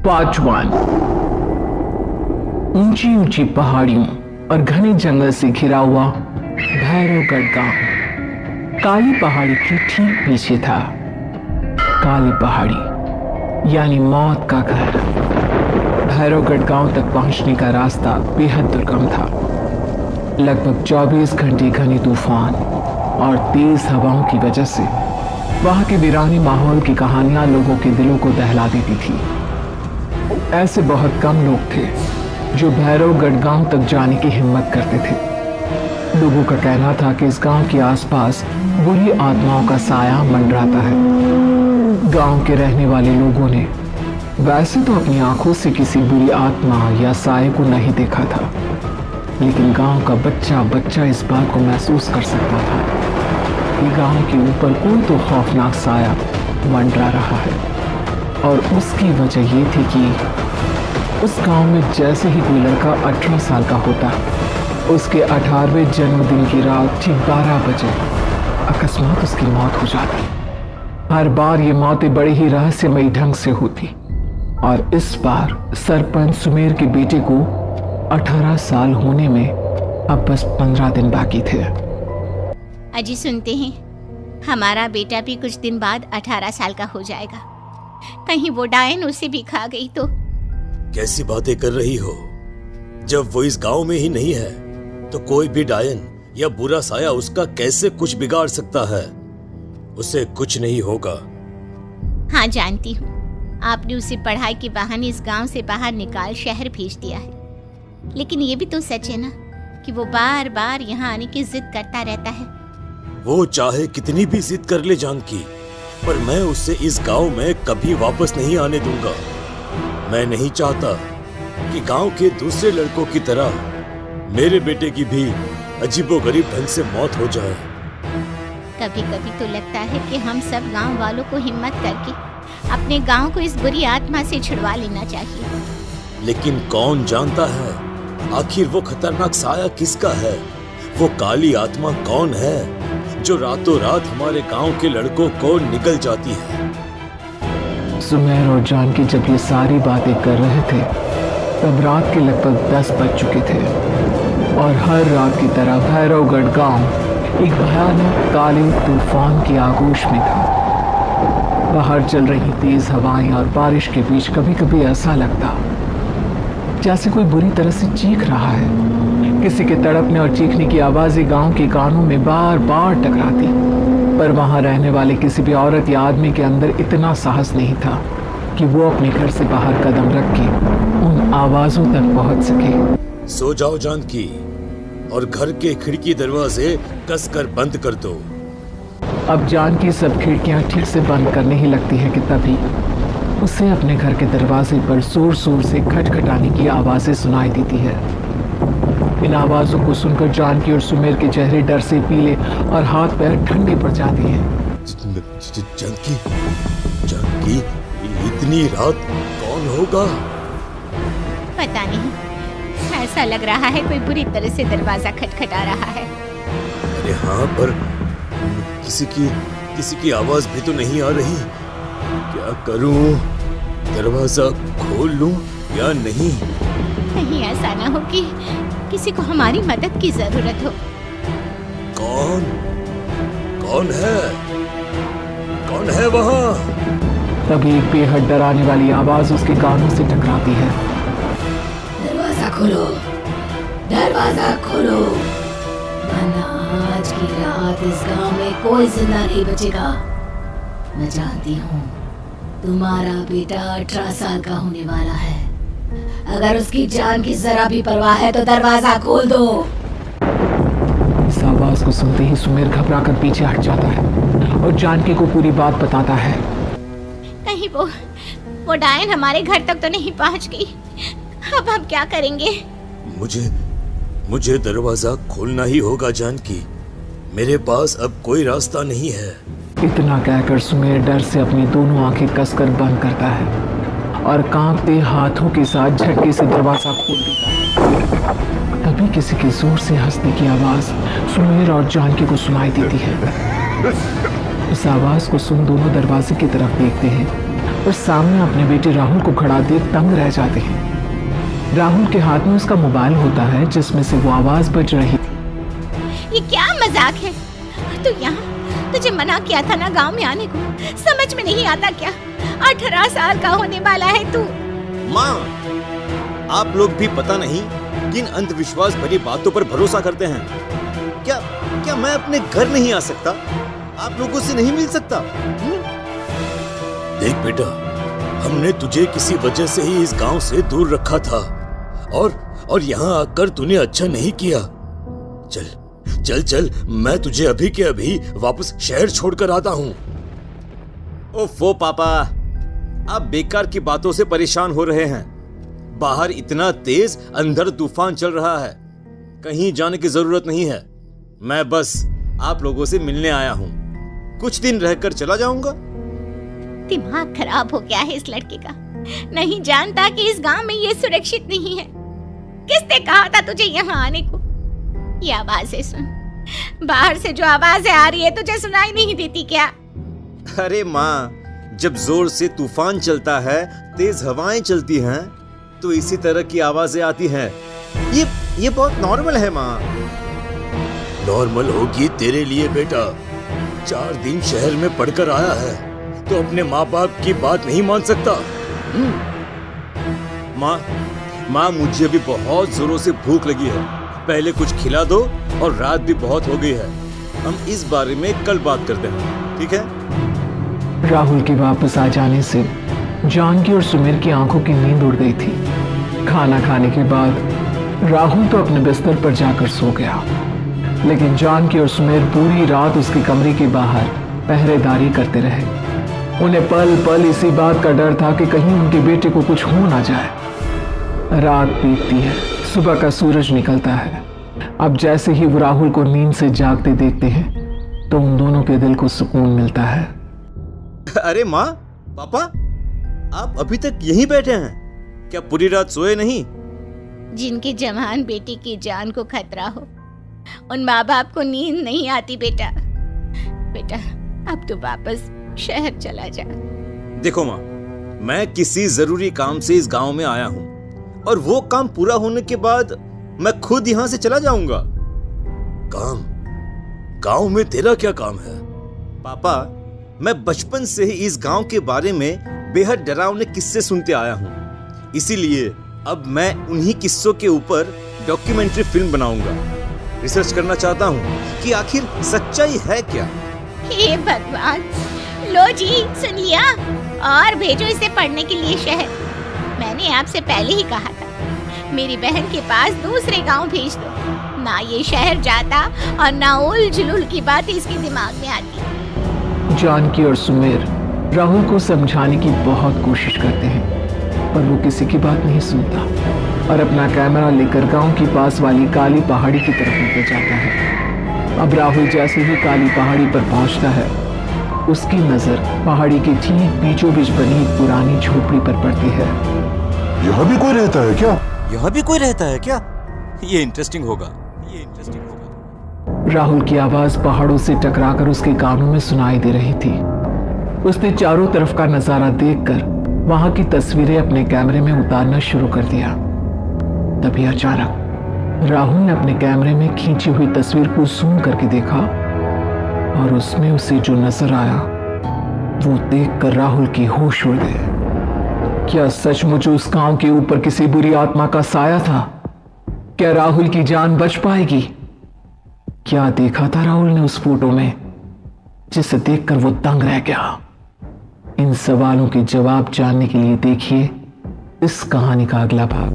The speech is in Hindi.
पाचवान। ऊंची ऊंची पहाड़ियों और घने जंगल से घिरा हुआ भैरवगढ़ गांव काली पहाड़ी के ठीक पीछे था। काली पहाड़ी यानी मौत का घर। भैरवगढ़ गांव तक पहुंचने का रास्ता बेहद दुर्गम था। लगभग 24 घंटे घने तूफान और तेज हवाओं की वजह से वहां के वीरानी माहौल की कहानियां लोगों के दिलों को दहला देती थी। ऐसे बहुत कम लोग थे जो भैरवगढ़ गांव तक जाने की हिम्मत करते थे। लोगों का कहना था कि इस गांव के आसपास बुरी आत्माओं का साया मंडराता है। गांव के रहने वाले लोगों ने वैसे तो अपनी आंखों से किसी बुरी आत्मा या साये को नहीं देखा था, लेकिन गांव का बच्चा बच्चा इस बात को महसूस कर सकता था कि गांव के ऊपर कोई तो खौफनाक साया मंडरा रहा है। और उसकी वजह ये थी कि उस गांव में जैसे ही कोई लड़का 18 साल का होता, उसके 18वें जन्मदिन की रात ठीक 12 बजे अकस्मात उसकी मौत हो जाती। हर बार ये मौतें बड़े ही रहस्यमयी ढंग से होती और इस बार सरपंच सुमेर के बेटे को 18 साल होने में अब बस 15 दिन बाकी थे। अजी सुनते हैं, हमारा बेटा भी कुछ दिन बाद 18 साल का हो जाएगा। कहीं वो डायन उसे भी खा गई तो? कैसी बातें कर रही हो? जब वो इस गांव में ही नहीं है तो कोई भी डायन या बुरा साया उसका कैसे कुछ बिगाड़ सकता है? उसे कुछ नहीं होगा। हाँ जानती हूँ, आपने उसे पढ़ाई के बहाने इस गांव से बाहर निकाल शहर भेज दिया है, लेकिन ये भी तो सच है ना कि वो बार बार यहाँ आने की जिद करता रहता है। वो चाहे कितनी भी जिद कर ले जानकी, पर मैं उसे इस गांव में कभी वापस नहीं आने दूंगा। मैं नहीं चाहता कि गांव के दूसरे लड़कों की तरह मेरे बेटे की भी अजीबोगरीब ढंग से मौत हो जाए। कभी कभी तो लगता है कि हम सब गांव वालों को हिम्मत करके अपने गांव को इस बुरी आत्मा से छुड़वा लेना चाहिए। लेकिन कौन जानता है आखिर वो खतरनाक साया किसका है? वो काली आत्मा कौन है जो रातों रात हमारे गांव के लड़कों को निगल जाती है? सुमेर और जानकी जब ये सारी बातें कर रहे थे तब रात के लगभग 10 बज चुके थे और हर रात की तरह भैरवगढ़ गांव एक भयानक काले तूफान की आगोश में था। बाहर चल रही तेज हवाएं और बारिश के बीच कभी कभी ऐसा लगता जैसे कोई बुरी तरह से चीख रहा है। किसी के तड़पने और चीखने की आवाजें गांव के कानों में बार बार टकराती, पर वहां रहने वाले किसी भी औरत या आदमी के अंदर इतना साहस नहीं था कि वो अपने घर से बाहर कदम रख के उन आवाजों तक पहुंच सके। सो जाओ जानकी और घर के खिड़की दरवाजे कसकर बंद कर दो। अब जानकी सब खिड़कियां ठीक से बंद करने ही लगती है कि तभी उसे अपने घर के दरवाजे पर जोर जोर से खटखटाने की आवाजें सुनाई देती है। इन आवाजों को सुनकर जानकी और सुमेर के चेहरे डर से पीले और हाथ पैर ठंडे पड़ जाते हैं। जानकी, जानकी, इतनी रात कौन होगा? पता नहीं, ऐसा लग रहा है कोई बुरी तरह से दरवाजा खटखटा रहा है। अरे हाँ, पर किसी की आवाज भी तो नहीं आ रही। क्या करूं? दरवाजा खोल लूं या नहीं? कहीं ऐसा ना हो कि किसी को हमारी मदद की जरूरत हो। कौन है? कौन है वहाँ? तभी एक बेहद डराने वाली आवाज उसके कानों से टकराती है। दरवाजा खोलो, दरवाजा खोलो, वरना आज की रात इस गांव में कोई जिंदा नहीं बचेगा। मैं जानती हूँ तुम्हारा बेटा 18 साल का होने वाला है। अगर उसकी जान की जरा भी परवाह है तो दरवाजा खोल दो। इस आवाज को सुनते ही सुमेर घबराकर पीछे हट जाता है और जानकी को पूरी बात बताता है। कहीं वो डायन हमारे घर तक तो नहीं पहुंच गई? अब हम क्या करेंगे? मुझे दरवाजा खोलना ही होगा जानकी। मेरे पास अब कोई रास्ता नहीं है। इतना कहकर सुमेर डर से अपनी दोनों आंखें कसकर बंद करता है और कांपते हाथों के साथ झटके से दरवाजा खोल देता है। तभी किसी के जोर से हंसने की आवाज सुमेर और जानकी को सुनाई देती है। इस आवाज को सुन दोनों दरवाजे की तरफ देखते हैं और सामने अपने बेटे राहुल को खड़ा देख तंग रह जाते हैं। राहुल के हाथ में उसका मोबाइल होता है जिसमें से वो आवाज बज रही थी। ये क्या मजाक है? तू यहाँ, तुझे मना किया था ना गांव में आने को, समझ में नहीं आता क्या? 18 साल का होने वाला है तू। माँ, आप लोग भी पता नहीं किन अंधविश्वास भरी बातों पर भरोसा करते हैं। क्या मैं अपने घर नहीं आ सकता? आप लोगों से नहीं मिल सकता? देख बेटा, हमने तुझे किसी वजह से ही इस गांव से दूर रखा था और यहाँ आकर तूने अच्छा नहीं किया। चल चल चल, मैं तुझे अभी के अभी वापस शहर छोड़कर आता हूँ। ओफो पापा, आप बेकार की बातों से परेशान हो रहे हैं। बाहर इतना तेज अंधर तूफान चल रहा है, कहीं जाने की जरूरत नहीं है। मैं बस आप लोगों से मिलने आया हूँ, कुछ दिन रहकर चला जाऊंगा। दिमाग खराब हो गया है इस लड़के का, नहीं जानता कि इस गांव में ये सुरक्षित नहीं है। किसने कहा था तुझे यहाँ आने को? ये आवाजें सुन, बाहर से जो आवाजें आ रही है तुझे सुनाई नहीं देती क्या? अरे माँ, जब जोर से तूफान चलता है, तेज हवाएं चलती हैं, तो इसी तरह की आवाजें आती हैं। ये बहुत नॉर्मल है माँ। नॉर्मल होगी तेरे लिए बेटा। 4 दिन शहर में पढ़कर आया है तो अपने माँ बाप की बात नहीं मान सकता। माँ, मुझे अभी बहुत जोरों से भूख लगी है, पहले कुछ खिला दो, और रात भी बहुत हो गई है। हम इस बारे में कल बात करते हैं, ठीक है? राहुल के वापस आ जाने से जानकी और सुमेर की आंखों की नींद उड़ गई थी। खाना खाने के बाद राहुल तो अपने बिस्तर पर जाकर सो गया, लेकिन जानकी और सुमेर पूरी रात उसके कमरे के बाहर पहरेदारी करते रहे। उन्हें पल पल इसी बात का डर था कि कहीं उनके बेटे को कुछ हो ना जाए। रात बीतती है, सुबह का सूरज निकलता है। अब जैसे ही वो राहुल को नींद से जागते देखते हैं तो उन दोनों के दिल को सुकून मिलता है। अरे माँ, पापा, आप अभी तक यहीं बैठे हैं? क्या पूरी रात सोए नहीं? जिनकी जवान बेटी की जान को खतरा हो, उन माँ बाप को नींद नहीं आती बेटा। अब तो वापस शहर चला जा। देखो माँ, मैं किसी जरूरी काम से इस गांव में आया हूँ, और वो काम पूरा होने के बाद मैं खुद यहाँ से चला जाऊंगा। काम? गांव में तेरा क्या काम है? पापा, मैं बचपन से ही इस गांव के बारे में बेहद डरावने किस्से सुनते आया हूँ, इसीलिए अब मैं उन्हीं किस्सों के ऊपर डॉक्यूमेंट्री फिल्म बनाऊंगा। रिसर्च करना चाहता हूँ कि आखिर सच्चाई है क्या। हे भगवान, लो जी, सुन लिया, और भेजो इसे पढ़ने के लिए शहर। मैंने आपसे पहले ही कहा था, मेरी बहन के पास दूसरे गांव भेज दो। ना ये शहर जाता और ना उल जुलूल की बात इसके दिमाग में आती। जानकी और सुमेर राहुल को समझाने की बहुत कोशिश करते हैं, पर वो किसी की बात नहीं सुनता और अपना कैमरा लेकर गांव के पास वाली काली पहाड़ी की तरफ निकल जाता है। अब राहुल जैसे ही काली पहाड़ी पर पहुंचता है, उसकी नजर पहाड़ी के ठीक बीचों बीच बनी एक पुरानी झोपड़ी पर पड़ती है। यहाँ भी कोई रहता है क्या? यहाँ भी कोई रहता है क्या? ये इंटरेस्टिंग होगा। राहुल की आवाज पहाड़ों से टकराकर उसके कानों में सुनाई दे रही थी। उसने चारों तरफ का नजारा देखकर वहां की तस्वीरें अपने कैमरे में उतारना शुरू कर दिया। तभी अचानक राहुल ने अपने कैमरे में खींची हुई तस्वीर को जूम करके देखा, और उसमें उसे जो नजर आया वो देखकर राहुल की होश उड़ गए। क्या सचमुच उस गांव के ऊपर किसी बुरी आत्मा का साया था? क्या राहुल की जान बच पाएगी? क्या देखा था राहुल ने उस फोटो में जिसे देखकर वो दंग रह गया? इन सवालों के जवाब जानने के लिए देखिए इस कहानी का अगला भाग।